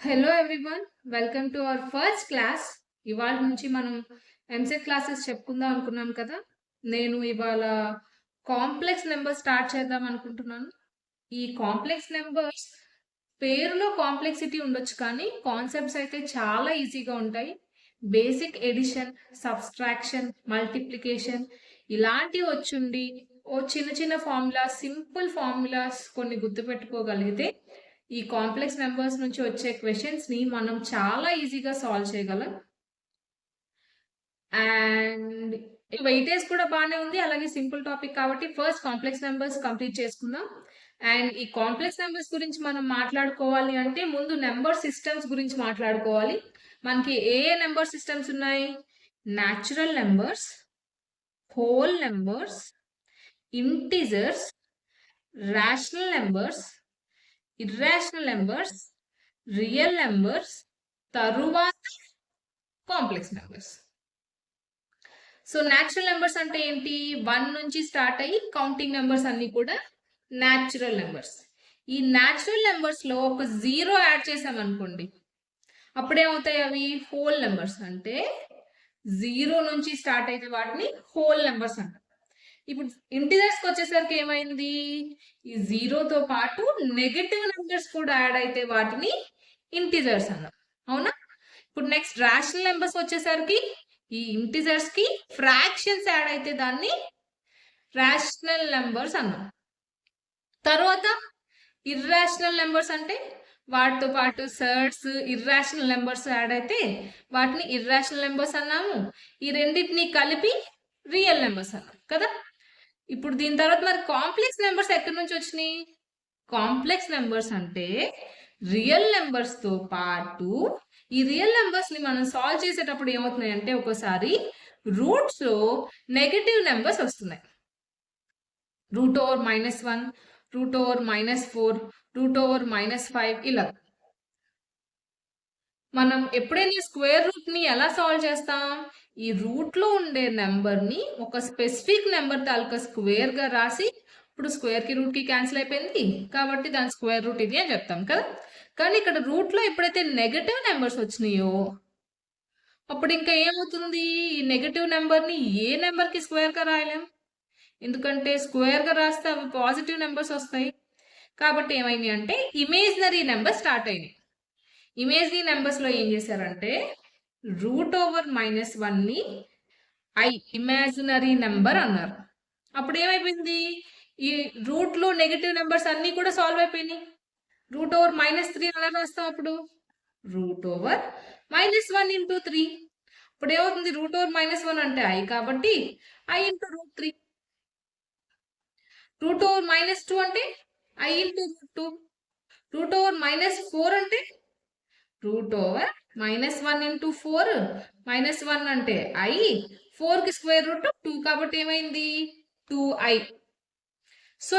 Hello everyone, welcome to our first class. ఇవాళ నుంచి మనం ఎంసెట్ క్లాసెస్ చెప్పుకుందాం అనుకున్నాం కదా. నేను ఇవాళ కాంప్లెక్స్ నెంబర్ స్టార్ట్ చేద్దాం అనుకుంటున్నాను. ఈ కాంప్లెక్స్ నెంబర్స్ పేరులో కాంప్లెక్సిటీ ఉండొచ్చు, కానీ కాన్సెప్ట్స్ అయితే చాలా ఈజీగా ఉంటాయి. బేసిక్ ఎడిషన్, సబ్స్ట్రాక్షన్, మల్టిప్లికేషన్ ఇలాంటివి వచ్చుండి ఓ చిన్న చిన్న ఫార్ములాస్, సింపుల్ ఫార్ములాస్ కొన్ని గుర్తుపెట్టుకోగలిగితే ఈ కాంప్లెక్స్ నెంబర్స్ నుంచి వచ్చే క్వశ్చన్స్ ని మనం చాలా ఈజీగా సాల్వ్ చేయగలం. అండ్ వెయిటేజ్ కూడా బాగానే ఉంది, అలాగే సింపుల్ టాపిక్ కాబట్టి ఫస్ట్ కాంప్లెక్స్ నెంబర్స్ కంప్లీట్ చేసుకుందాం. అండ్ ఈ కాంప్లెక్స్ నెంబర్స్ గురించి మనం మాట్లాడుకోవాలి అంటే ముందు నెంబర్ సిస్టమ్స్ గురించి మాట్లాడుకోవాలి. మనకి ఏ నెంబర్ సిస్టమ్స్ ఉన్నాయి? Natural numbers, whole numbers, integers, rational numbers, irrational numbers, real numbers, తరువాత complex numbers. So natural numbers అంటే ఏంటి? 1 నుంచి స్టార్ట్ అయ్యి కౌంటింగ్ నెంబర్స్ అన్ని కూడా న్యాచురల్ నెంబర్స్. ఈ న్యాచురల్ నెంబర్స్ లో ఒక 0 యాడ్ చేసామనుకోండి, అప్పుడేమవుతాయి? అవి హోల్ నెంబర్స్. అంటే 0 నుంచి స్టార్ట్ అయితే వాటిని హోల్ నెంబర్స్ అంటారు. ఇప్పుడు ఇంటిజర్స్ కి వచ్చేసరికి ఏమైంది? ఈ 0తో పాటు నెగటివ్ నెంబర్స్ కూడా యాడ్ అయితే వాటిని ఇంటిజర్స్ అన్నాం, అవునా? ఇప్పుడు నెక్స్ట్ రేషనల్ నెంబర్స్ వచ్చేసరికి ఈ ఇంటిజర్స్ కి ఫ్రాక్షన్స్ యాడ్ అయితే దాన్ని రేషనల్ నెంబర్స్ అన్నాం. తర్వాత ఇర్రేషనల్ నెంబర్స్ అంటే వాటితో పాటు సర్డ్స్, ఇర్రేషనల్ నెంబర్స్ యాడ్ అయితే వాటిని ఇర్రేషనల్ నెంబర్స్ అన్నాము. ఈ రెండింటిని కలిపి రియల్ నెంబర్స్ అన్నాం కదా. ఇప్పుడు దీని తర్వాత మరి కాంప్లెక్స్ నెంబర్స్ ఎక్కడి నుంచి వచ్చినాయి? కాంప్లెక్స్ నెంబర్స్ అంటే రియల్ నెంబర్స్ తో పాటు ఈ రియల్ నెంబర్స్ ని మనం సాల్వ్ చేసేటప్పుడు ఏమవుతున్నాయి అంటే ఒక్కోసారి రూట్స్ లో నెగటివ్ నెంబర్స్ వస్తున్నాయి. √(-1), √(-4), √(-5) ఇలా. మనం ఎప్పుడైనా స్క్వేర్ రూట్ ని ఎలా సాల్వ్ చేస్తాం? ఈ రూట్ లో ఉండే నెంబర్ ని ఒక స్పెసిఫిక్ నెంబర్ తాలూకా స్క్వేర్ గా రాసి, ఇప్పుడు స్క్వేర్ కి రూట్ కి క్యాన్సిల్ అయిపోయింది కాబట్టి దాని స్క్వేర్ రూట్ ఇది అని చెప్తాం కదా. కానీ ఇక్కడ రూట్ లో ఎప్పుడైతే నెగటివ్ నెంబర్స్ వచ్చినాయో అప్పుడు ఇంకా ఏమవుతుంది? ఈ నెగటివ్ నెంబర్ ని ఏ నెంబర్ కి స్క్వేర్ గా రాయలేం, ఎందుకంటే స్క్వేర్ గా రాస్తే అవి పాజిటివ్ నెంబర్స్ వస్తాయి. కాబట్టి ఏమైంది అంటే ఇమేజినరీ నెంబర్ స్టార్ట్ అయింది. ఇమేజినరీ నెంబర్స్ లో ఏం చేశారంటే √(-1) ని ఇమాజినరీ నెంబర్ అన్నారు. అప్పుడు ఏమైపోయింది? ఈ రూట్ లో నెగటివ్ నెంబర్స్ అన్ని కూడా సాల్వ్ అయిపోయినాయి. √(-3) ఎలా రాస్తాం? అప్పుడు √(-1 into 3). ఇప్పుడు ఏమవుతుంది? √(-1) అంటే i కాబట్టి i into √3. √(-2) అంటే i into √2. √(-4) అంటే √(-1 into 4). -1 అంటే i, 4 కి స్క్వేర్ రూట్ 2 కాబట్టి ఏమైంది? 2i. సో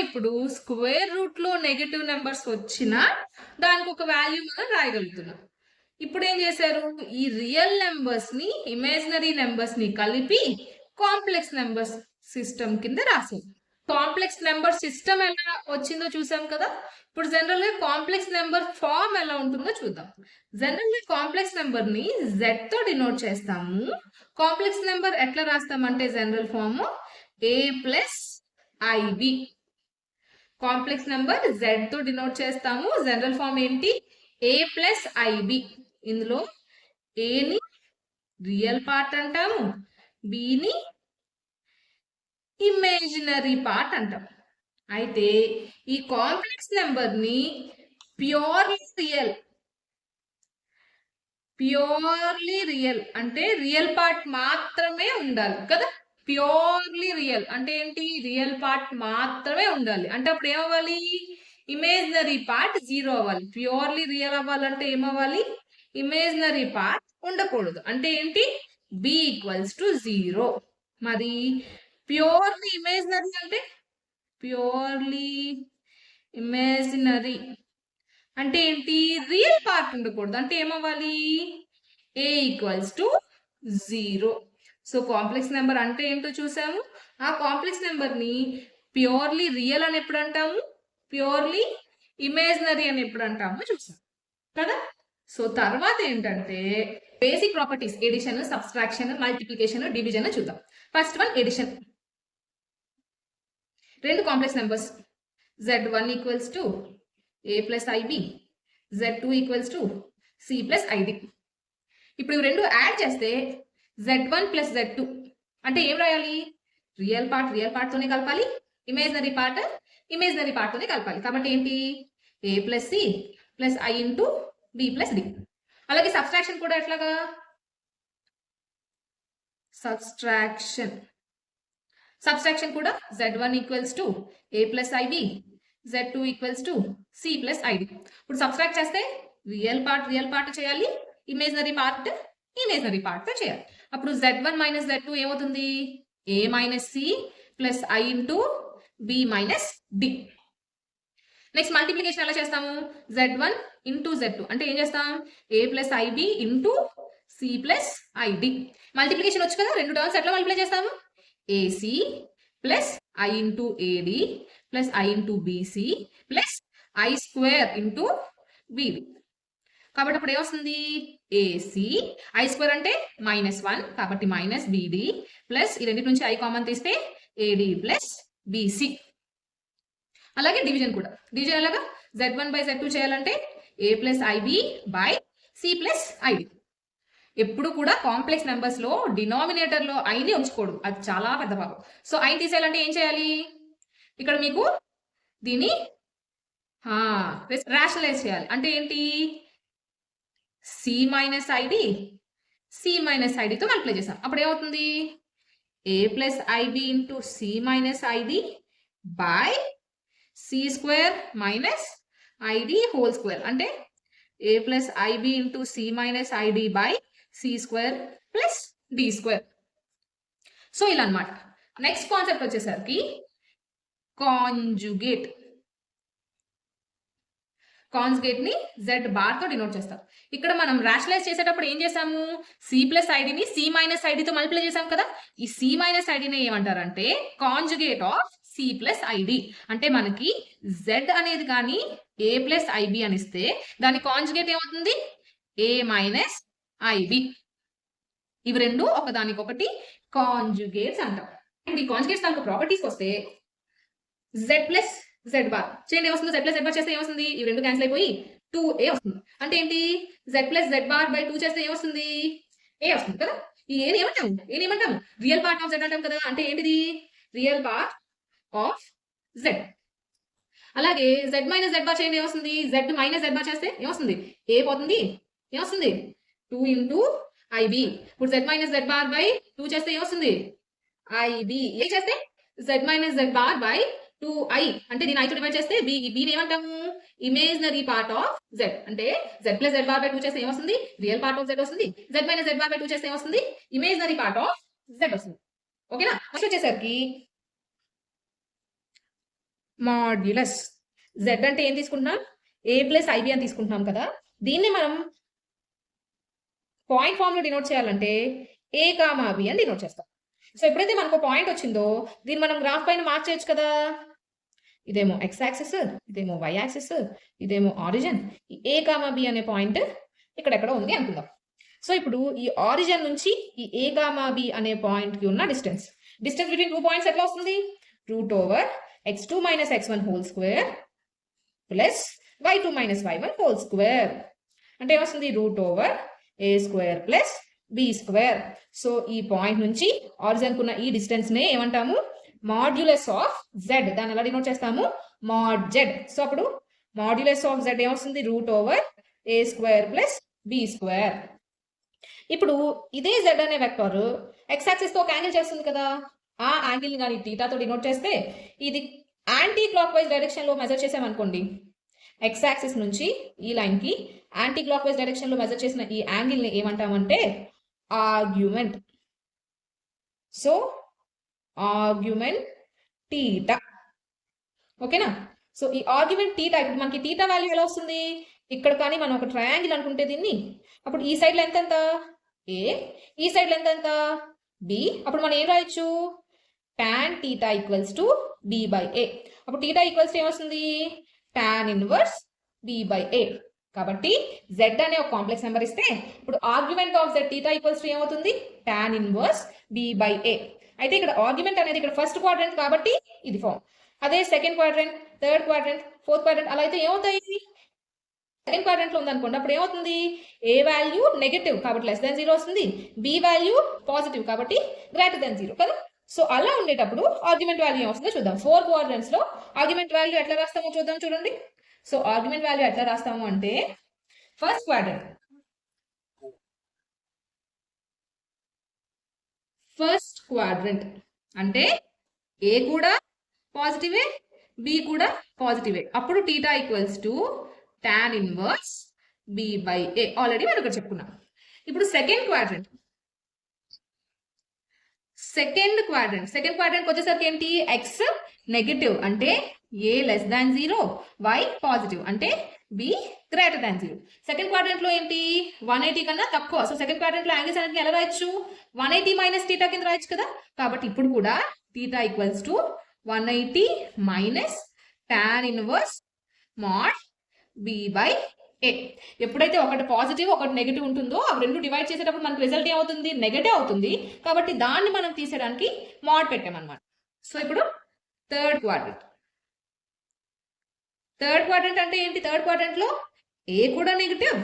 ఇప్పుడు స్క్వేర్ రూట్ లో నెగటివ్ నెంబర్స్ వచ్చినా దానికి ఒక వాల్యూ మనం రాయగలుగుతున్నాం. ఇప్పుడు ఏం చేశారు? ఈ రియల్ నెంబర్స్ ని ఇమాజినరీ నెంబర్స్ ని కలిపి కాంప్లెక్స్ నెంబర్స్ సిస్టమ్ కింద రాసాం. కాంప్లెక్స్ నెంబర్ సిస్టమ్ ఎలా వచ్చిందో చూసాం కదా. ఇప్పుడు జనరల్ గా కాంప్లెక్స్ నెంబర్ ఫామ్ ఎలా ఉంటుందో చూద్దాం. జనరల్ గా కాంప్లెక్స్ నెంబర్ ని z తో డినోట్ చేస్తాము. కాంప్లెక్స్ నెంబర్ ఎట్లా రాస్తామంటే general form a+ib. Complex number z తో డినోట్ చేస్తాము. జనరల్ ఫామ్ ఏంటి? a+ib. ఇందులో a ని రియల్ పార్ట్ అంటాము, b ని ఇమేజినరీ పార్ట్ అంటాం. అయితే ఈ కాంప్లెక్స్ నెంబర్ ని ప్యూర్లీ రియల్ అంటే రియల్ పార్ట్ మాత్రమే ఉండాలి కదా. ప్యూర్లీ రియల్ అంటే ఏంటి? రియల్ పార్ట్ మాత్రమే ఉండాలి. అంటే అప్పుడు ఏమవ్వాలి? ఇమేజినరీ పార్ట్ 0 అవ్వాలి. ప్యూర్లీ రియల్ అవ్వాలంటే ఏమవ్వాలి? ఇమేజినరీ పార్ట్ ఉండకూడదు. అంటే ఏంటి? b = 0. మరి ప్యూర్లీ ఇమేజినరీ అంటే ప్యూర్లీ ఇమేజినరీ అంటే ఏంటి? రియల్ పార్ట్ ఉండకూడదు. అంటే ఏమవ్వాలి? a = 0. సో కాంప్లెక్స్ నెంబర్ అంటే ఏంటో చూసాము. ఆ కాంప్లెక్స్ నెంబర్ ని ప్యూర్లీ రియల్ అని ఎప్పుడు అంటాము? ప్యూర్లీ ఇమేజినరీ అని ఎప్పుడు అంటామో చూసాం కదా. సో తర్వాత ఏంటంటే basic properties, addition, subtraction, multiplication, division చూద్దాం. First one addition. రెండు complex numbers z1 equals to a plus IB, z2 equals to c plus ID. ఇప్పుడు ఇవి రెండు యాడ్ చేస్తే z1 ప్లస్ z2 అంటే ఏం రాయాలి? రియల్ పార్ట్ తోనే కలపాలి, ఇమేజినరీ పార్ట్ తోనే కలపాలి. కాబట్టి ఏంటి? a plus C plus I into B plus D. అలాగే సబ్స్ట్రాక్షన్ కూడా ఎట్లాగా? సబ్స్ట్రాక్షన్ కూడా z1 equals to a plus IB, z2 equals to c plus ID. ఇప్పుడు సబ్స్ట్రాక్ట్ చేస్తే రియల్ పార్ట్ చేయాలి, ఇమేజినరీ పార్ట్ చేయాలి. అప్పుడు z1 మైనస్ z2 ఏమవుతుంది? a minus C plus I into B minus D. Next multiplication ఎలా చేస్తాము? z1 into z2 అంటే ఏం చేస్తాం? a plus IB into C plus ID. Multiplication వచ్చు కదా, రెండు టర్మ్స్ ఎట్లా మల్టిప్లై చేస్తాము? A c plus I into a d plus I into b c plus i square into b d. కాబట్టి అప్పుడు ఏమొస్తుంది? ఏసీ ఐ స్క్వేర్ అంటే -1 కాబట్టి మైనస్ బిడి ప్లస్ ఈ రెండింటి నుంచి ఐ కామన్ తీస్తే ఏడి ప్లస్ బీసీ. అలాగే డివిజన్ కూడా. డివిజన్ ఎలాగా? z1 బై z2 చేయాలంటే a plus IB by C plus ID. ఎప్పుడు కూడా కాంప్లెక్స్ నెంబర్స్ లో డినామినేటర్ లో ఐని ఉంచుకోడు, అది చాలా పెద్ద పాపం. సో ఐ తీసేయాలంటే ఏం చేయాలి? ఇక్కడ మీకు దీన్ని రేషనలైజ్ చేయాలి. అంటే ఏంటి? సి మైనస్ ఐడితో మల్టిప్లై చేస్తాం. అప్పుడు ఏమవుతుంది? a plus IB into C minus ID by C square minus ID whole square అంటే a plus IB into C minus ID by C square plus D square. So ఇలా అనమాట. Next concept వచ్చేసరికి conjugate ని z bar తో denote చేస్తాం. ఇక్కడ మనం rationalise చేసేటప్పుడు ఏం చేసాము? సి ప్లస్ ఐడిని సి మైనస్ ఐడితో మల్టిప్లై చేసాం కదా. ఈ సి మైనస్ ఐడిని ఏమంటారంటే conjugate of C plus ID. అంటే మనకి z అనేది కానీ a ప్లస్ ఐబి అని ఇస్తే దాని కాంజుగేట్ ఏమవుతుంది? a minus IB. ఇవి రెండు ఒకదానికొకటి కాంజుగేట్స్ అంటాం. ఇప్పుడు ఈ కాంజుగేట్స్ దానికి ప్రాపర్టీస్ వస్తే z ప్లస్ z బార్ చేయండి, ఏమొస్తుంది? z ప్లస్ z బార్ చేస్తే ఏమొస్తుంది? ఇవి రెండు క్యాన్సిల్ అయిపోయి 2a వస్తుంది. అంటే ఏంటి? z plus z bar by 2 చేస్తే ఏమొస్తుంది? a వస్తుంది కదా. ఈ ఏని ఏమంటాము? రియల్ పార్ట్ ఆఫ్ z అంటాం కదా. అంటే ఏంటిది? Real part of z. అలాగే z మైనస్ z బార్ చేయండి, ఏమొస్తుంది? z మైనస్ z బార్ చేస్తే ఏమొస్తుంది? a పోతుంది, ఏమొస్తుంది? 2 ఇంటూ ఐబి. ఇప్పుడు z minus z bar by 2 చేస్తే ఏమొస్తుంది? ఐబి. ఏ చేస్తే z minus z bar by 2i అంటే దీని i తో డివైడ్ చేస్తే b ఏమంటాము? Imaginary part of z. అంటే z plus z bar by 2 చేస్తే ఏమొస్తుంది? రియల్ పార్ట్ ఆఫ్ z వస్తుంది. z minus z bar by 2 చేస్తే ఏమొస్తుంది? ఇమేజినరీ పార్ట్ ఆఫ్ z వస్తుంది. ఓకేనా? నెక్స్ట్ వచ్చేసరికి మాడ్యులస్. z అంటే ఏం తీసుకుంటున్నాం? a ప్లస్ ఐబి అని తీసుకుంటున్నాం కదా. దీన్ని మనం పాయింట్ ఫామ్ లో డినోట్ చేయాలంటే a కామా b అని డినోట్ చేస్తాం. సో ఎప్పుడైతే మనకు పాయింట్ వచ్చిందో దీన్ని మనం గ్రాఫ్ పైన మార్క్ చేయొచ్చు కదా. ఇదేమో x యాక్సిస్, ఇదేమో y యాక్సిస్, ఇదేమో ఆరిజిన్. ఈ a కామా b అనే పాయింట్ ఇక్కడెక్కడ ఉంది అనుకుందాం. సో ఇప్పుడు ఈ ఆరిజిన్ నుంచి ఈ a కామా b అనే పాయింట్ కి ఉన్న డిస్టెన్స్ బిట్వీన్ 2 పాయింట్స్ ఎట్లా వస్తుంది? √x2 minus x1 whole square plus y2 minus y1 whole square అంటే ఏమొస్తుంది? √a square plus b square. So ఈ పాయింట్ నుంచి ఆరిజిన్ కున్న ఈ డిస్టెన్స్ నే ఏమంటాము? Modulus of z. దాన్ని ఎలా డినోట్ చేస్తాము? Mod z. సో అప్పుడు మాడ్యులస్ ఆఫ్ z ఏమొస్తుంది? √a square plus b square. ఇప్పుడు ఇదే z అనే వెక్టర్ x యాక్సిస్ తో ఒక యాంగిల్ చేస్తుంది కదా. ఆ యాంగిల్ ని కానీ థీటాతో డినోట్ చేస్తే ఇది యాంటీ క్లాక్ వైజ్ డైరెక్షన్ లో మెజర్ చేసామనుకోండి. x యాక్సిస్ నుంచి ఈ లైన్ కి యాంటీ క్లాక్ వైజ్ డైరెక్షన్ లో మెజర్ చేసిన ఈ యాంగిల్ ని ఏమంటామంటే ఆర్గ్యుమెంట్. So argument theta. ఓకేనా? సో ఈ ఆర్గ్యుమెంట్ థీటా, ఇప్పుడు మనకి థీటా వాల్యూ ఎలా వస్తుంది? ఇక్కడ కానీ మనం ఒక ట్రయాంగిల్ అనుకుంటే దీన్ని, అప్పుడు ఈ సైడ్ లెంత్ ఎంత? a, ఈ సైడ్ లెంత్ ఎంత? b. అప్పుడు మనం ఏం రాయొచ్చు? tan θ equals to b by a. అప్పుడు θ ఈక్వల్స్ ఏమొస్తుంది? tan inverse b/a. కాబట్టి z అనే ఒక కాంప్లెక్స్ నెంబర్ ఇస్తే ఇప్పుడు argument of z θ equals to ఏమవుతుంది tan ఇన్వర్స్ b/a. అయితే ఇక్కడ ఆర్గ్యుమెంట్ అనేది ఇక్కడ ఫస్ట్ క్వాడ్రంట్ కాబట్టి ఇది ఫామ్. అదే second quadrant, third quadrant, fourth quadrant అలా అయితే ఏమవుతాయి? సెకండ్ క్వాడ్రంట్ లో ఉందనుకోండి, అప్పుడు ఏమవుతుంది? ఏ వాల్యూ నెగటివ్ కాబట్టి లెస్ దాన్ 0 వస్తుంది, బి వాల్యూ పాజిటివ్ కాబట్టి గ్రేటర్ దాన్ 0 కదా. సో అలా ఉండేటప్పుడు ఆర్గ్యుమెంట్ వాల్యూ ఏమొస్తుందో చూద్దాం. 4 క్వాడ్రంట్స్ లో ఆర్గ్యుమెంట్ వాల్యూ ఎట్లా రాస్తామో చూద్దాం. చూడండి, సో ఆర్గ్యుమెంట్ వాల్యూ ఎట్లా రాస్తాము అంటే ఫస్ట్ క్వాడ్రంట్ అంటే ఏ కూడా పాజిటివే, బి కూడా పాజిటివే. అప్పుడు θ equals to tan inverse b/a. Already మనం ఇక్కడ చెప్పుకున్నాం. ఇప్పుడు సెకండ్ క్వాడ్రంట్ వచ్చేసరికి ఏంటి? ఎక్స్ నెగటివ్ అంటే A less than 0, Y positive అంటే B greater than 0. Second quadrant లో ఏంటి? 180 కన్నా తక్కువ. సో సెకండ్ క్వాడ్రంట్ లో యాంగిల్స్ అనేది ఎలా రాయొచ్చు? 180 మైనస్ θ కింద రాయొచ్చు కదా. కాబట్టి ఇప్పుడు కూడా θ equals to 180 minus tan inverse mod b/a. ఎప్పుడైతే ఒకటి పాజిటివ్ ఒకటి నెగటివ్ ఉంటుందో అవి రెండు డివైడ్ చేసేటప్పుడు మనకు రిజల్ట్ ఏమవుతుంది? నెగటివ్ అవుతుంది. కాబట్టి దాన్ని మనం తీసేయడానికి mod పెట్టామన్నమాట. సో ఇప్పుడు థర్డ్ క్వాడ్రంట్ అంటే ఏంటి? థర్డ్ క్వాడ్రంట్ లో ఏ కూడా నెగటివ్,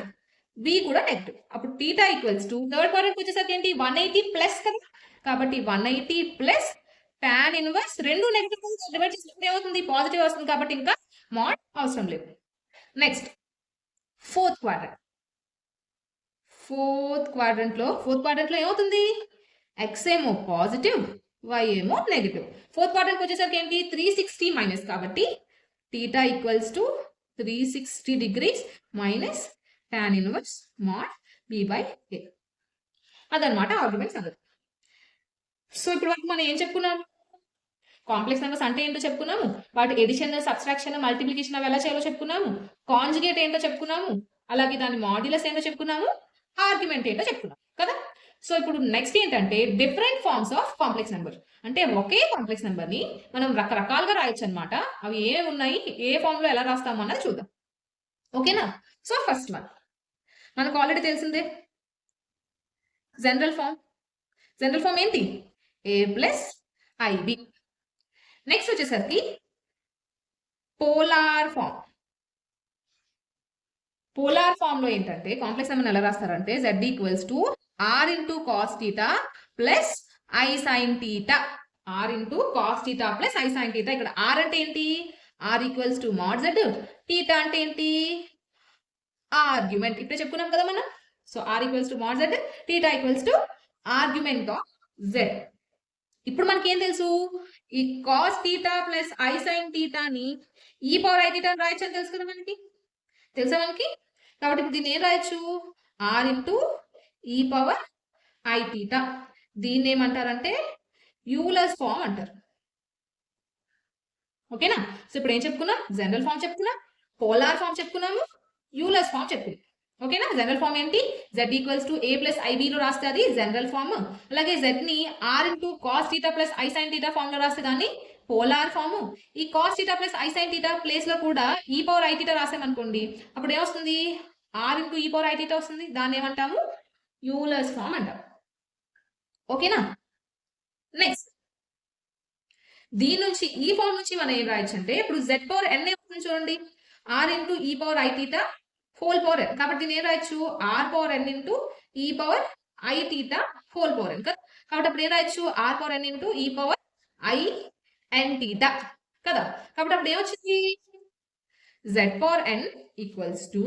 బి కూడా నెగటివ్. అప్పుడు θ ఈక్వల్స్ టు థర్డ్ క్వాడ్రంట్ వచ్చేసరికి ఏంటి? 180 ప్లస్ కదా. కాబట్టి 180 ప్లస్ tan ఇన్వర్స్ రెండు నెగటివ్ డివైడ్ చేసినప్పుడు ఏమవుతుంది? పాజిటివ్ వస్తుంది. కాబట్టి ఇంకా mod అవసరం లేదు. నెక్స్ట్ ఫోర్త్ క్వాడ్రంట్ లో ఏమవుతుంది? ఎక్స్ ఏమో పాజిటివ్, వై ఏమో నెగటివ్. ఫోర్త్ క్వాడ్రంట్ వచ్చేసరికి ఏంటి? 360 మైనస్ కాబట్టి θ equals to 360 degrees minus tan inverse mod b/a. అదనమాట ఆర్గ్యుమెంట్స్ అన్నది. సో ఇప్పుడు వరకు మనం ఏం చెప్పుకున్నాము? కాంప్లెక్స్ నెంబర్స్ అంటే ఏంటో చెప్పుకున్నాము, వాటి ఎడిషన్, సబ్స్ట్రాక్షన్, మల్టిప్లికేషన్ అవి ఎలా చేయాలో చెప్పుకున్నాము, కాంజుగేట్ ఏంటో చెప్పుకున్నాము, అలాగే దాని మాడ్యులస్ ఏంటో చెప్పుకున్నాము, ఆర్గ్యుమెంట్ ఏంటో చెప్పుకున్నాము కదా. సో ఇప్పుడు నెక్స్ట్ ఏంటంటే different forms of complex number. అంటే ఒకే కాంప్లెక్స్ నెంబర్ ని మనం రకరకాలుగా రాయొచ్చు అనమాట. అవి ఏమి ఉన్నాయి, ఏ ఫామ్ లో ఎలా రాస్తాము అన్నది చూద్దాం. ఓకేనా? సో ఫస్ట్ వన్ మనకు ఆల్రెడీ తెలిసిందే, జనరల్ ఫామ్ ఏంటి? a plus ib. నెక్స్ట్ వచ్చేసరికి పోలార్ ఫామ్ లో ఏంటంటే కాంప్లెక్స్ నెంబర్ ఎలా రాస్తారంటే z equals to r into cos theta plus i sine theta. r into cos theta plus i sine theta. ఇక్కడ r అంటే ఏంటి? r equals to mod z. Theta అంటే ఏంటి? ఆర్గ్యుమెంట్. ఇప్పుడే చెప్పుకున్నాం కదా మనం. So r equals to mod z, theta equals to argument of z. ఇప్పుడు మనకి ఏం తెలుసు? ఈ cos theta plus I sine థీటాని ఈ పవర్ ఐ థీటా అని రాయొచ్చు అని తెలుసు కదా మనకి. తెలుసా మనకి? కాబట్టి ఇప్పుడు దీన్ని ఏం రాయొచ్చు? Are into e power I theta. దీన్ని ఏమంటారంటే యూలర్స్ ఫామ్ అంటారు. ఓకేనా? సో ఇప్పుడు ఏం చెప్పుకున్నాం? జనరల్ ఫామ్ చెప్పుకున్నాం, పోలార్ ఫామ్ చెప్పుకున్నాము, యూలర్స్ ఫామ్ చెప్పుకున్నాం. ఓకేనా? జనరల్ ఫామ్ ఏంటి? z equals to a plus IB లో రాస్తే అది జనరల్ ఫామ్. అలాగే z ని r into cos theta plus I sine theta form లో రాస్తే దాన్ని పోలార్ ఫామ్. ఈ cos theta plus I sine theta place లో కూడా ఈ పవర్ ఐ థీటా రాసామనుకోండి, అప్పుడు ఏమొస్తుంది? r into e power I theta వస్తుంది. దాన్ని ఏమంటాము? యూలర్స్ ఫామ్ అంటాం. ఓకేనా? నెక్స్ట్ దీని నుంచి ఈ ఫామ్ నుంచి మనం ఏం రాయొచ్చు అంటే ఇప్పుడు z పవర్ n ఏమవుతుంది చూడండి, r into e power I theta whole power n. కాబట్టి నేను రాయొచ్చు r power n into e power I theta whole power n కదా. కాబట్టి అప్పుడు ఏం రాయొచ్చు? r power n into e power I N theta కదా. కాబట్టి అప్పుడు ఏమొచ్చింది? z power n equals to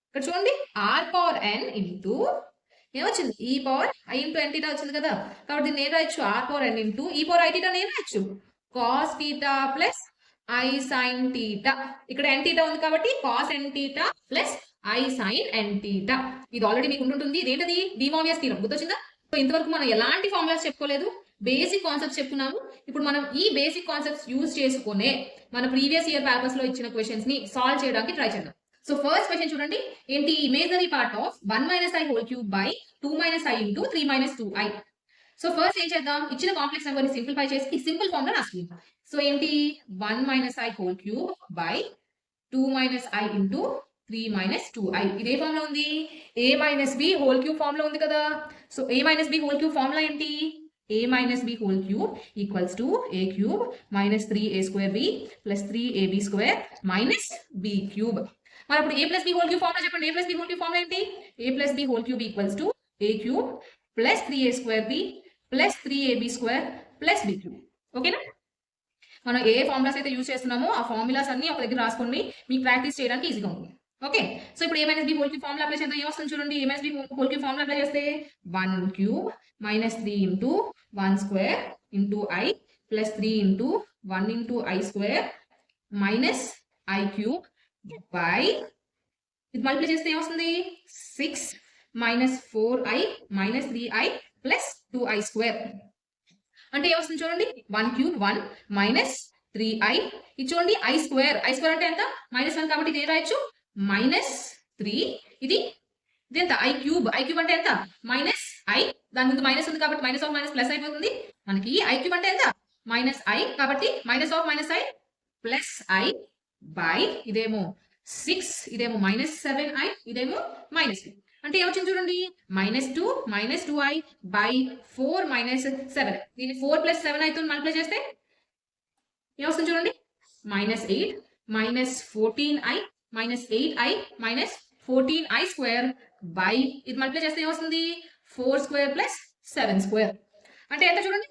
ఇక్కడ చూడండి r పవర్ n ఇంటూ ఏమొచ్చింది? E power I into N theta వచ్చింది కదా. కాబట్టి నేను రాయొచ్చు r power n into e power I theta నేను రాయొచ్చు cos theta plus I sine theta. ఇక్కడ ఎన్ థీటా ఉంది కాబట్టి cos N theta plus I sine N theta. ఇది ఆల్రెడీ మీకు ఉంటుంది. ఇదేంటది? డిమోవియస్ థీరం. గుర్తొచ్చిందా? సో ఇంతవరకు మనం ఎలాంటి ఫార్ములాస్ చెప్పుకోలేదు, బేసిక్ కాన్సెప్ట్స్ చెప్పుకున్నాము. ఇప్పుడు మనం ఈ బేసిక్ కాన్సెప్ట్స్ యూజ్ చేసుకునే మన ప్రీవియస్ ఇయర్ పేపర్స్ లో ఇచ్చిన క్వశ్చన్స్ ని సాల్వ్ చేయడానికి ట్రై చేద్దాం. సో ఫస్ట్ క్వశ్చన్ చూడండి, ఏంటి? Imagery part of 1 minus I whole cube by 2 minus I into 3 minus 2i. So first ఏం చేద్దాం? ఇచ్చిన కాంప్లెక్స్ నెంబర్ ని సింప్లిఫై చేసి ఈ సింపుల్ ఫామ్ లో రాసుకుందాం. సో ఏంటి? 1 minus I whole cube by 2 minus I into 3 minus 2i. ఇదే formula ఉంది, a minus b whole cube formula ఉంది కదా. So a minus b whole cube formula ఏంటి, a minus b whole cube equals to a cube minus 3a square b plus 3ab square minus b cube. మరి ఇప్పుడు a plus b whole cube formula చెప్పండి. a plus b whole cube formula ఏంటి, a plus b whole cube equals to a cube plus 3a square b plus 3ab square plus b cube. ఓకేనా, మనం ఏ formulas అయితే use చేస్తున్నామో ఆ formulas అన్ని ఒక దగ్గర రాసుకోండి, మీకు ప్రాక్టీస్ చేయడానికి ఈజీగా ఉంటుంది. ఓకే, సో ఇప్పుడు a minus b whole cube formula apply చేద్దాం. ఏమొస్తుంది చూడండి, a minus b whole cube formula apply చేస్తే 1 cube minus 3 into 1 square into I plus 3 into 1 into I square minus I cube by, ఇది multiply చేస్తే ఏమొస్తుంది 6 minus 4I minus 3I plus 2I square. అంటే ఏమొస్తుంది చూడండి, 1 క్యూబ్ 1 minus 3I, ఇది చూడండి I square, I square అంటే ఎంత -1 కాబట్టి ఇది రాయొచ్చు -3, ఇది ఎంత I క్యూబ్, I క్యూబ్ అంటే ఎంత మైనస్ I, దాని ముందు మైనస్ ఉంది కాబట్టి మైనస్ ఆఫ్ మైనస్ ప్లస్ అయిపోతుంది. మనకి I క్యూబ్ అంటే ఎంత -I కాబట్టి minus of -I plus I by, ఇదేమో 6, ఇదేమో -7I, ఇదేమో -2. అంటే ఏమొచ్చింది చూడండి, -2 -2I బై 4 -7. దీన్ని 4 + 7I తో మల్టిప్లై చేస్తే ఏమొస్తుంది చూడండి, -8 -14I -8I -14I square by, ఇది మల్టిప్లై చేస్తే ఏమొస్తుంది 4 స్క్వేర్ ప్లస్ 7 స్క్వేర్. అంటే ఎంత చూడండి,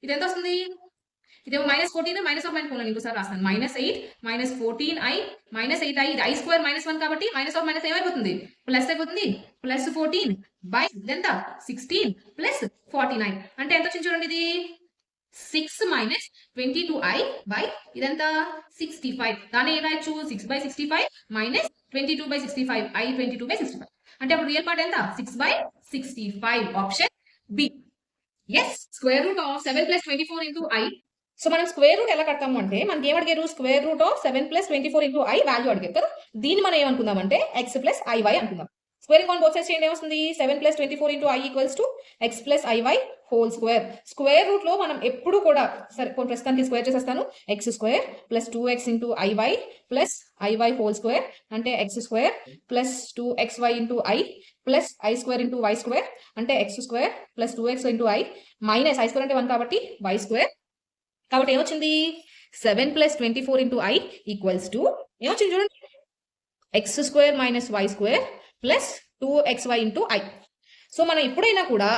ఇది ఎంత వస్తుంది, ఇదేమో -14 మైనస్ ఆఫ్ మైనస్ ఇంకోసారి రాస్తాను, -8 -14I -8I, ఇది I స్క్వేర్ -1 కాబట్టి మైనస్ ఆఫ్ మైనస్ ఏమైపోతుంది ప్లస్ అయిపోతుంది, +14 బై ఇదెంత 16 + 49. అంటే ఎంత వచ్చింది చూడండి, ఇది 6 - 22I బై ఇదంతా 65. దాన్ని ఏం రాయొచ్చు 6/65 -22/65 I 22/65. అంటే అప్పుడు రియల్ పార్ట్ ఎంత 6/65. Option B. Yes, square root of 7 + 24 into I. So మనం స్క్వేర్ రూట్ ఎలా కడతాము అంటే, మనకి ఏం అడిగారు, square root of 7 + 24 into I value అడిగారు కదా. దీన్ని మనం ఏమనుకుందామంటే x + iy అనుకుందాం. స్క్వేరింగ్ ఆన్ బోత్ సైడ్స్ చేయండి, ఏమొస్తుంది 7 + 24 into I equals to x + iy whole square. Square root లో మనం ఎప్పుడు కూడా, సరే ప్రస్తుతానికి స్క్వేర్ చేసేస్తాను, x² + 2x into iy + iy whole square అంటే x² + 2xy into I plus I² into y² అంటే x² + 2x into I minus I² అంటే 1 కాబట్టి y². కాబట్టి ఏమొచ్చింది 7 + 24 into I ఈక్వల్స్ టు ఏమొచ్చింది చూడండి, x² - y² plus 2xy into I. So మనం ఎప్పుడైనా కూడా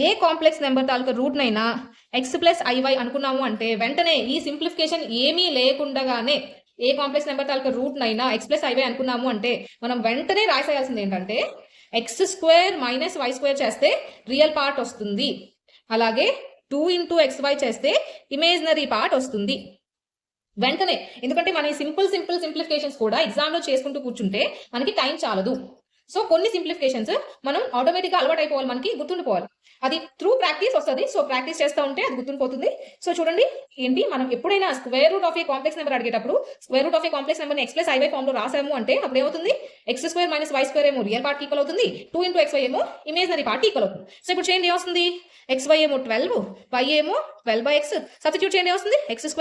ఏ కాంప్లెక్స్ నెంబర్ తాలూకా రూట్ నైనా x + iy అనుకున్నాము అంటే వెంటనే ఈ సింప్లిఫికేషన్ ఏమీ లేకుండానే ఏ కాంప్లెక్స్ నెంబర్ తాలూకా రూట్ నైనా x + iy అనుకున్నాము అంటే మనం వెంటనే రాసేయాల్సింది ఏంటంటే x² - y² చేస్తే రియల్ పార్ట్ వస్తుంది, అలాగే 2 into xy చేస్తే ఇమేజినరీ పార్ట్ వస్తుంది వెంటనే. ఎందుకంటే మన ఈ సింప్లిఫికేషన్స్ కూడా ఎగ్జామ్ లో చేసుకుంటూ కూర్చుంటే మనకి టైం చాలదు. సో కొన్ని సింప్లిఫికేషన్స్ మనం ఆటోమేటిక్గా అలవాటు అయిపోవాలి, మనకి గుర్తుండిపోవాలి. అది త్రూ ప్రాక్టీస్ వస్తుంది. సో ప్రాక్టీస్ చేస్తూ ఉంటే అది గుర్తుండిపోతుంది. సో చూడండి ఏంటి, మనం ఎప్పుడైనా square root of a complex number అడిగేటప్పుడు square root of a complex number x + iy form లో రాసాము అంటే అప్పుడు ఏమవుతుంది, x² - y² ఏమో రియల్ పార్ట్ ఈక్వల్ అవుతుంది, 2 into xy ఏమో ఇమేజినరీ పార్ట్ ఈక్వల్ అవుతుంది. సో ఇప్పుడు చేయండి ఏమొస్తుంది, xy ఏమో 12, y ఏమో 12/x. సబ్స్టిట్యూట్ చేయండి ఏమొస్తుంది, x² -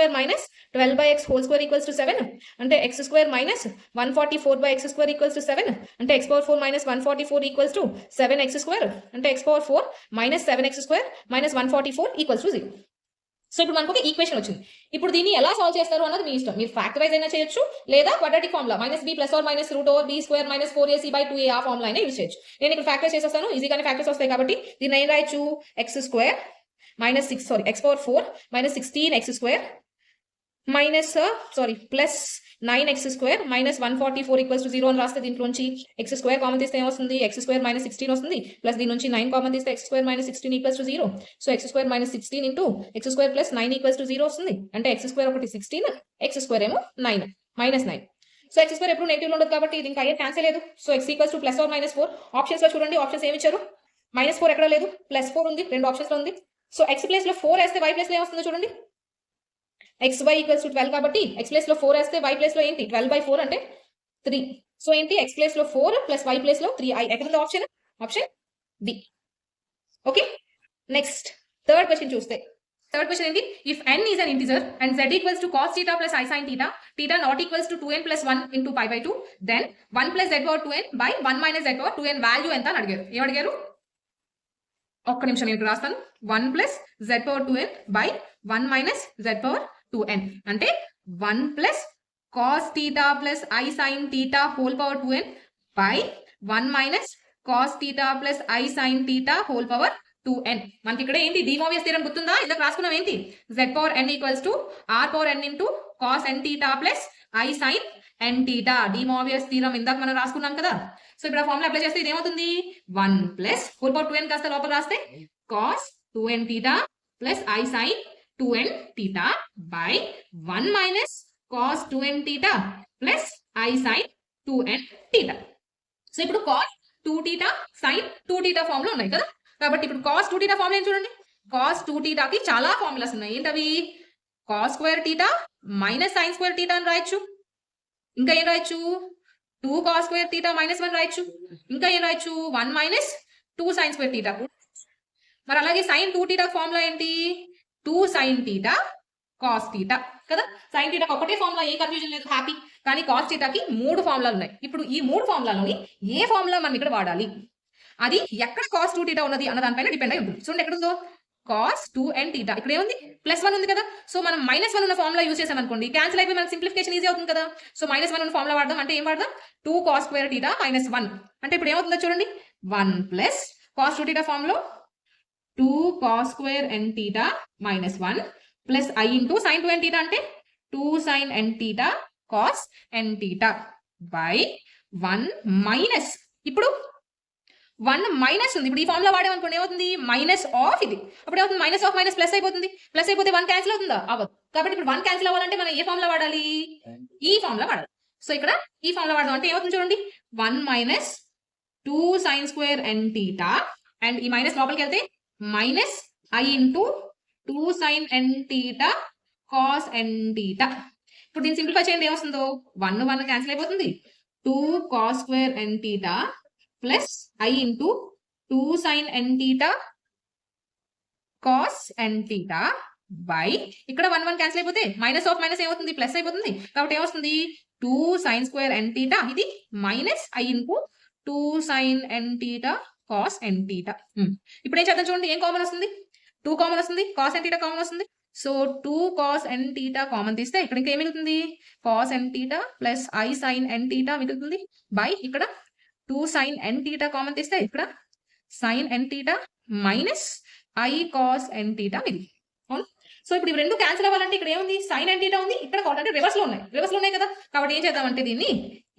12/x whole square equals to 7 అంటే x² - 144/x² ఈక్వల్స్ టు 7 అంటే x⁴ - 144 ఈక్వల్స్ టు 7x² అంటే x⁴ - 7x² - 144 equals to 0. So ఇప్పుడు మనకు ఒక ఈక్వేషన్ వచ్చింది. ఇప్పుడు దీన్ని ఎలా సాల్వ్ చేస్తారు అన్నది మీ ఇష్టం. మీరు ఫ్యాక్టరైజ్ అయినా చేయొచ్చు, లేదా quadratic formula -b + or -√b² - 4ac/2a ఆ ఫార్ములా అయినా యూజ్ చేయొచ్చు. నేను ఇక్కడ ఫ్యాక్టరైజ్ చేసేస్తాను, ఈజీగానే ఫ్యాక్టర్స్ వస్తాయి కాబట్టి దీన్ని ఏం రాయొచ్చు, x² x⁴ - 16x² plus 9x² - 144 equals to 0 అని రాస్తే దీంట్లోంచి x² కామన్ తీస్తే ఏమొస్తుంది, x² - 16 వస్తుంది, ప్లస్ దీని నుంచి 9 కామన్ తీస్తే x² - 16 equals to 0. So x² - 16 into x² + 9 equals to 0 వస్తుంది. అంటే x² ఒకటి 16, x² ఏమో 9 -9. సో x² ఎప్పుడు నెగిటివ్ లో ఉండదు కాబట్టి దీనికి అయ్యే ఛాన్సే లేదు. So x equals to +or -4. Options లో చూడండి, ఆప్షన్స్ ఏమి ఇచ్చారు, -4 ఎక్కడ లేదు, +4 ఉంది, రెండు ఆప్షన్స్ లో ఉంది. సో x ప్లేస్ లో 4 వేస్తే y ప్లేస్ లో ఏమొస్తుందో చూడండి, xy ఈక్వల్స్ టు 12 కాబట్టి x ప్లేస్ లో 4 వేస్తే y ప్లేస్ లో ఏంటి 12/4 అంటే 3. సో ఏంటి x ప్లేస్ లో 4 ప్లస్ y ప్లేస్ లో 3i. ఎక్కడ ఉంది option, option D. Okay, next third question చూస్తే థర్డ్ క్వశ్చన్ ఏంటి, if n is an integer and z equals to cos theta plus I sin theta, theta not equals to 2n plus 1 into pi by 2, then 1 plus z power 2n by 1 minus z power 2n value ఎంత అని అడిగారు. ఏమడిగారు, ఒక్క నిమిషం నేను రాస్తాను. 1 plus z power 2n by 1 minus z power 2n అంటే 1 plus cos theta plus I sin theta whole power 2n by 1 minus cos theta plus I sin theta whole power 2n. మనకి ఇక్కడ ఏంటి, డి మోవియస్ థీరం గుర్తుందా, ఇలా రాసుకున్నాం ఏంటి, z power n equals to r power n into cos n theta plus I sin n theta. De Moivre's theorem ఇందాక మనం రాసుకున్నాం కదా. సో ఇప్పుడు ఆ ఫార్ములా అప్లై చేస్తే ఇది ఏమవుతుంది, 1 ప్లస్ హోల్ పవర్ 2n కాస్త లోపల రాస్తే cos 2n theta plus I sin 2n theta by 1 minus cos 2n theta plus I sin 2n theta. So ఇప్పుడు cos 2 theta sin 2 theta formula ఉన్నాయి కదా. కాబట్టి ఇప్పుడు cos 2 theta ఫార్ములా చూడండి, cos 2 theta కి చాలా ఫార్ములాస్ ఉన్నాయి. ఏంటవి, cos square theta minus sin square theta అని రాయొచ్చు. ఇంకా ఏం రాయొచ్చు, 2 cos స్క్వేర్ theta మైనస్ 1 రాయొచ్చు. ఇంకా ఏం రాయొచ్చు, 1 మైనస్ 2 sin స్క్వేర్ theta. మరి అలాగే sin 2 theta ఫార్ములా ఏంటి, 2 sin theta cos theta కదా. sin theta ఒకటే ఫార్ములా, ఏ కన్ఫ్యూజన్ లేదు, హ్యాపీ. కానీ cos theta కి 3 ఫార్ములాలు ఉన్నాయి. ఇప్పుడు ఈ 3 ఫార్ములాలోని ఏ ఫార్ములా మనం ఇక్కడ వాడాలి, అది ఎక్కడ cos 2 theta ఉన్నది అన్న దానిపైన డిపెండ్ అయి ఉంటుంది. చూడండి ఎక్కడ ఉందో, cos 2n theta ఇక్కడ ఏముంది, +1 ఉంది కదా. సో మనం -1 ఉన్న ఫార్ములా యూస్ చేసాం అనుకోండి, క్యాన్సిల్ అయిపోయి మనకి సింప్లిఫికేషన్ ఈజీ అవుతుంది కదా. సో -1 ఉన్న ఫార్ములా వాడదాం. అంటే ఏం వాడదాం, 2 cos స్క్వేర్ theta మైనస్ 1 అంటే ఇప్పుడు ఏమవుతుందో చూడండి, 1 plus cos 2 theta ఫార్ములో 2 cos square n theta minus 1 plus I into sin 2n theta అంటే 2 sin n theta cos n theta by 1 minus, ఇప్పుడు 1 మైనస్ ఉంది. ఇప్పుడు ఈ ఫార్ములా వాడేమనుకోండి ఏమవుతుంది, మైనస్ ఆఫ్ ఇది. అప్పుడు ఏమవుతుంది, మైనస్ ఆఫ్ మైనస్ ప్లస్ అయిపోతుంది. ప్లస్ అయిపోతే 1 క్యాన్సిల్ అవుతుందా, అవ్వదు. కాబట్టి ఇప్పుడు 1 క్యాన్సిల్ అవ్వాలంటే మనం ఏ ఫార్ములా వాడాలి, ఈ ఫార్ములా వాడాలి. సో ఇక్కడ ఈ ఫార్ములా వాడదాం. అంటే ఏమవుతుంది చూడండి, 1 minus 2 sin square n theta and ఈ మైనస్ లోపలికి వెళ్తే minus I into 2 sin n theta cos n theta. ఇప్పుడు దీన్ని సింప్లిఫై చేయండి, ఏమొస్తుందో 1 1 క్యాన్సిల్ అయిపోతుంది. 2 cos square n theta plus I into 2 sin n theta cos n theta by ఇక్కడ 1 1 cancel అయిపోతే minus of minus ఏమవుతుంది, ప్లస్ అయిపోతుంది. కాబట్టి ఏమొస్తుంది, 2 sin స్క్వేర్ n theta ఇది minus I into 2 sin n theta cos n theta. ఇప్పుడు ఏం చేద్దాం చూడండి, ఏం కామన్ వస్తుంది, 2 కామన్ వస్తుంది, cos n theta కామన్ వస్తుంది. So 2 cos n theta common తీస్తే ఇక్కడ ఇంకా ఏం మిగులుతుంది, cos n theta plus I sin n theta మిగులుతుంది బై ఇక్కడ 2 sin n theta కామన్ తీస్తే ఇక్కడ sin n theta minus I cos n theta మిగిలి. అవును. సో ఇప్పుడు ఇవి రెండు క్యాన్సిల్ అవ్వాలంటే ఇక్కడ ఏముంది, sin n theta ఉంది, ఇక్కడ cos అంటే రివర్స్ లో ఉన్నాయి కదా. కాబట్టి ఏం చేద్దామంటే దీన్ని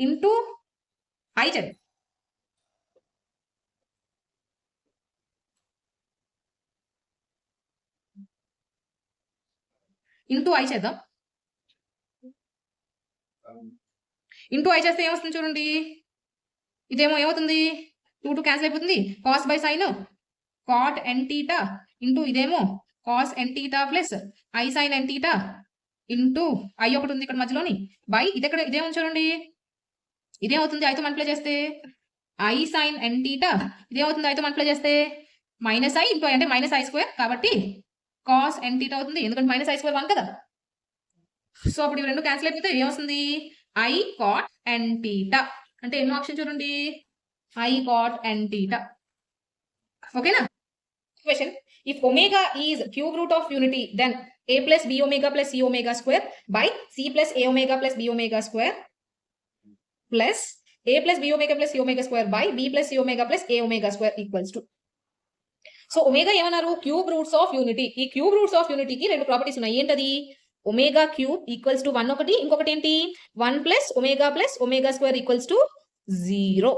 ఇంటూ I చేద్దాం. ఇంటూ I చేద్దాం. ఇంటూ I చేస్తే ఏమొస్తుంది చూడండి, ఇదేమో ఏమవుతుంది, 2 2 క్యాన్సిల్ అయిపోతుంది. cos by sine cot n theta into ఇదేమో cos n theta plus I sin n theta into I ఒకటి ఉంది ఇక్కడ మధ్యలోని బై ఇదేమో చూడండి, ఇదేమవుతుంది I తో మల్టిప్లై చేస్తే I sin n theta, ఇదేమవుతుంది I తో మల్టిప్లై చేస్తే మైనస్ I ఇంటూ I అంటే మైనస్ I స్క్వేర్, కాబట్టి cos n theta అవుతుంది, ఎందుకంటే మైనస్ I స్క్వేర్ 1 కదా. సో అప్పుడు ఇవి రెండు క్యాన్సిల్ అయిపోతే ఏమొస్తుంది, I cot n theta అంటే ఎన్నో ఆప్షన్ చూడండి, I cot n theta. ఓకేనా. Question, if omega is cube root of unity then a plus b omega plus c omega square by c plus a omega plus b omega square plus a plus b omega plus c omega square by b plus c omega plus a omega square equals to. So omega ఏమన్నారు, cube roots of unity. ఈ cube roots of యూనిటీకి రెండు properties ఉన్నాయి. ఏంటది, omega cube equals to 1 ఒకటి, ఇంకొకటి ఏంటి 1 plus omega square equals to 0.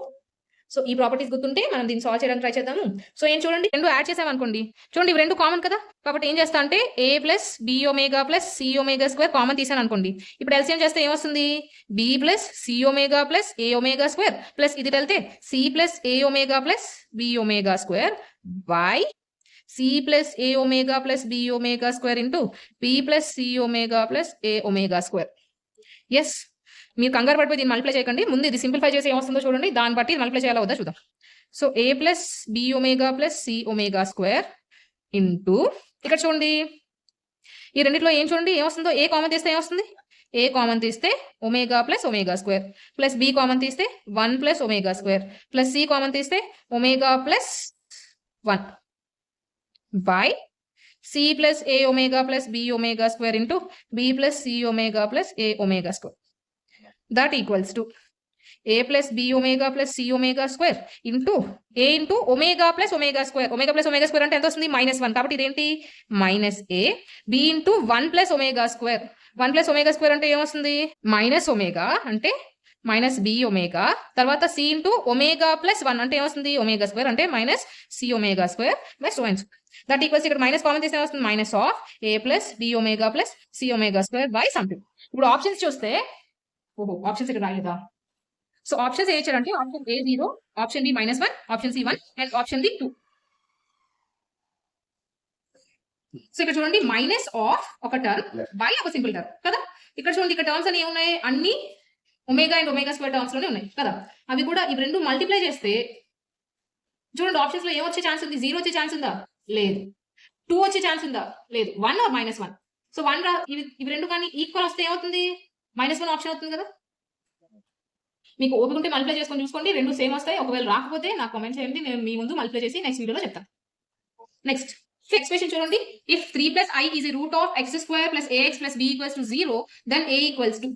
So ఈ ప్రాపర్టీస్ గుర్తుంటే మనం దీన్ని సాల్వ్ చేయడానికి ట్రై చేద్దాము. సో ఏం చూడండి, రెండు యాడ్ చేసాం అనుకోండి, చూడండి ఇవి రెండు కామన్ కదా. కాబట్టి ఏం చేస్తా అంటే a plus b omega plus c omega square common తీసాను అనుకోండి. ఇప్పుడు ఎల్సిఎం చేస్తే ఏమొస్తుంది, b plus c omega plus a omega square plus ఇది వెళ్తే c plus a omega plus b omega square by c plus a omega plus b omega square into b plus c omega plus a omega square. Yes, మీరు కంగారు పడిపోయి దీన్ని multiply చేయకండి, ముందు ఇది simplify చేసి ఏమొస్తుందో చూడండి, దాన్ని బట్టి మల్టిప్లై చేయాలా వద్దా చూద్దాం. So a plus b omega plus c omega square into ఇక్కడ చూడండి ఈ రెండిట్లో ఏం చూడండి ఏమొస్తుందో, ఏ కామన్ తీస్తే ఏమొస్తుంది, ఏ కామన్ తీస్తే omega plus omega square plus b common తీస్తే 1 plus omega square plus c common తీస్తే omega plus 1 by C plus a omega plus b omega square into B plus c omega plus a omega square that equals to a plus b omega plus c omega square into a into omega plus omega square అంటే ఎంత వస్తుంది -1 కాబట్టి ఇదేంటి -a b into 1 plus omega square 1 plus omega square అంటే ఏమొస్తుంది minus omega అంటే minus B omega తర్వాత c into omega plus 1 అంటే ఏమొస్తుంది ఒమేగా స్క్వేర్ అంటే minus C omega square by so and so that equals ఇక్కడ మైనస్ కామన్ తీస్తే ఏమొస్తుంది minus of a plus b omega plus c omega square by something. ఇప్పుడు options చూస్తే ఓహో options ఇక్కడ రాలేదా. సో ఆప్షన్స్ ఏ ఇచ్చారంటే option A 0, option B -1, option C 1 and option D 2. So ఇక్కడ చూడండి మైనస్ ఆఫ్ ఒక టర్మ్ బై ఒక సింపుల్ టర్మ్ కదా. ఇక్కడ చూడండి ఇక్కడ టర్మ్స్ అని ఏమున్నాయి అన్ని omega and omega square terms లోనే ఉన్నాయి కదా. అవి కూడా ఇవి రెండు మల్టిప్లై చేస్తే చూడండి ఆప్షన్స్ లో ఏమొచ్చే ఛాన్స్ ఉంది, 0 వచ్చే ఛాన్స్ ఉందా లేదు, 2 వచ్చే ఛాన్స్ ఉందా లేదు, 1 ఆర్ -1. సో 1 ఇవి రెండు కానీ ఈక్వల్ వస్తే ఏమవుతుంది -1 ఆప్షన్ అవుతుంది కదా. మీకు ఓపిక ఉంటే మల్టిప్లై చేసుకొని చూసుకోండి, రెండు సేమ్ వస్తాయి. ఒకవేళ రాకపోతే నాకు కామెంట్ చేయండి, నేను మీ ముందు మల్టిప్లై చేసి నెక్స్ట్ వీడియోలో చెప్తాను. నెక్స్ట్ ఎక్స్ప్రెషన్ చూడండి, if 3 + i is a root of x² + ax + b = 0 then a = 2.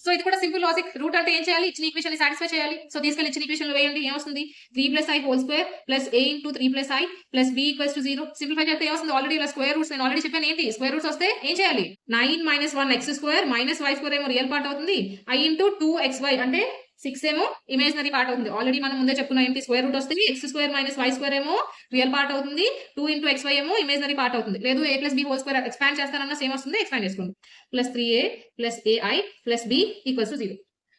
So ఇది కూడా సింపుల్ లాజిక్. రూట్ అంటే ఏం చేయాలి, ఇచ్చిన ఈక్వేషన్ ని సాటిస్ఫై చేయాలి. సో తీసుకెళ్ళి ఇచ్చిన ఈక్వేషన్ లో వేయండి, ఏమొస్తుంది 3 + i² + a × 3 + i + b = 0. Simplify చేస్తే ఏమొస్తుంది ఆల్రెడీ ఇలా స్క్వేర్ రూట్స్ నేను ఆల్రెడీ చెప్పాను. ఏంటి స్క్వేర్ రూట్స్ వస్తే ఏం చేయాలి 9 - 1 x² - y² ఏమో రియల్ పార్ట్ అవుతుంది, i × 2xy అంటే 6 ఏమో ఇమేజినరీ పార్ట్ అవుతుంది. ఆల్రెడీ మనం ముందే చెప్పుకున్నాం ఏంటి స్క్వేర్ రూట్ వస్తే x² - y² ఏమో రియల్ పార్ట్ అవుతుంది, 2 × xy ఏమో ఇమేజినరీ పార్ట్ అవుతుంది. లేదు a + b² ఎక్స్పాండ్ చేస్తానన్నా సేమ్ వస్తుంది, ఎక్స్పాండ్ చేసుకోండి. +3a + ai + b = 0.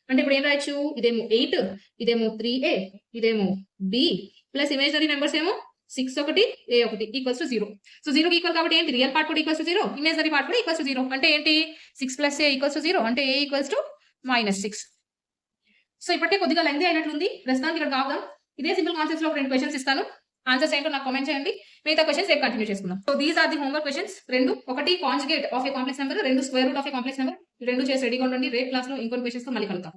అంటే ఇప్పుడు ఏం రాయొచ్చు, ఇదేమో 8, ఇదేమో 3a, ఇదేమో b ప్లస్ ఇమేజినరీ నెంబర్స్ ఏమో 6 1 a 1 = 0. సో 0 కి ఈక్వల్ కాబట్టి ఏంటి రియల్ పార్ట్ కూడా = 0, ఇమేజినరీ పార్ట్ కూడా = 0. అంటే ఏంటి 6 + a = 0 అంటే a = -6. సో ఇప్పటికే కొద్దిగా లెంగ్తీ అయినట్లుంది, ప్రస్తుతానికి ఇక్కడ కావదాం. ఇదే సింపుల్ కాన్సెప్ట్స్ లో 2 క్వశ్చన్స్ ఇస్తాను, ఆన్సర్స్ ఏంటో నాకు కామెంట్ చేయండి. మిగతా క్వశ్చన్స్ రేపు కంటిన్యూ చేసుకుందాం. So these are the homework questions. 2 ఒకటి conjugate of a complex number, 2 square root of a complex number. 2 చేసి రెడీగా ఉండండి. రేపు క్లాస్ లో ఇంకొన్ని క్వశ్చన్స్ తో మళ్ళీ కలుద్దాం.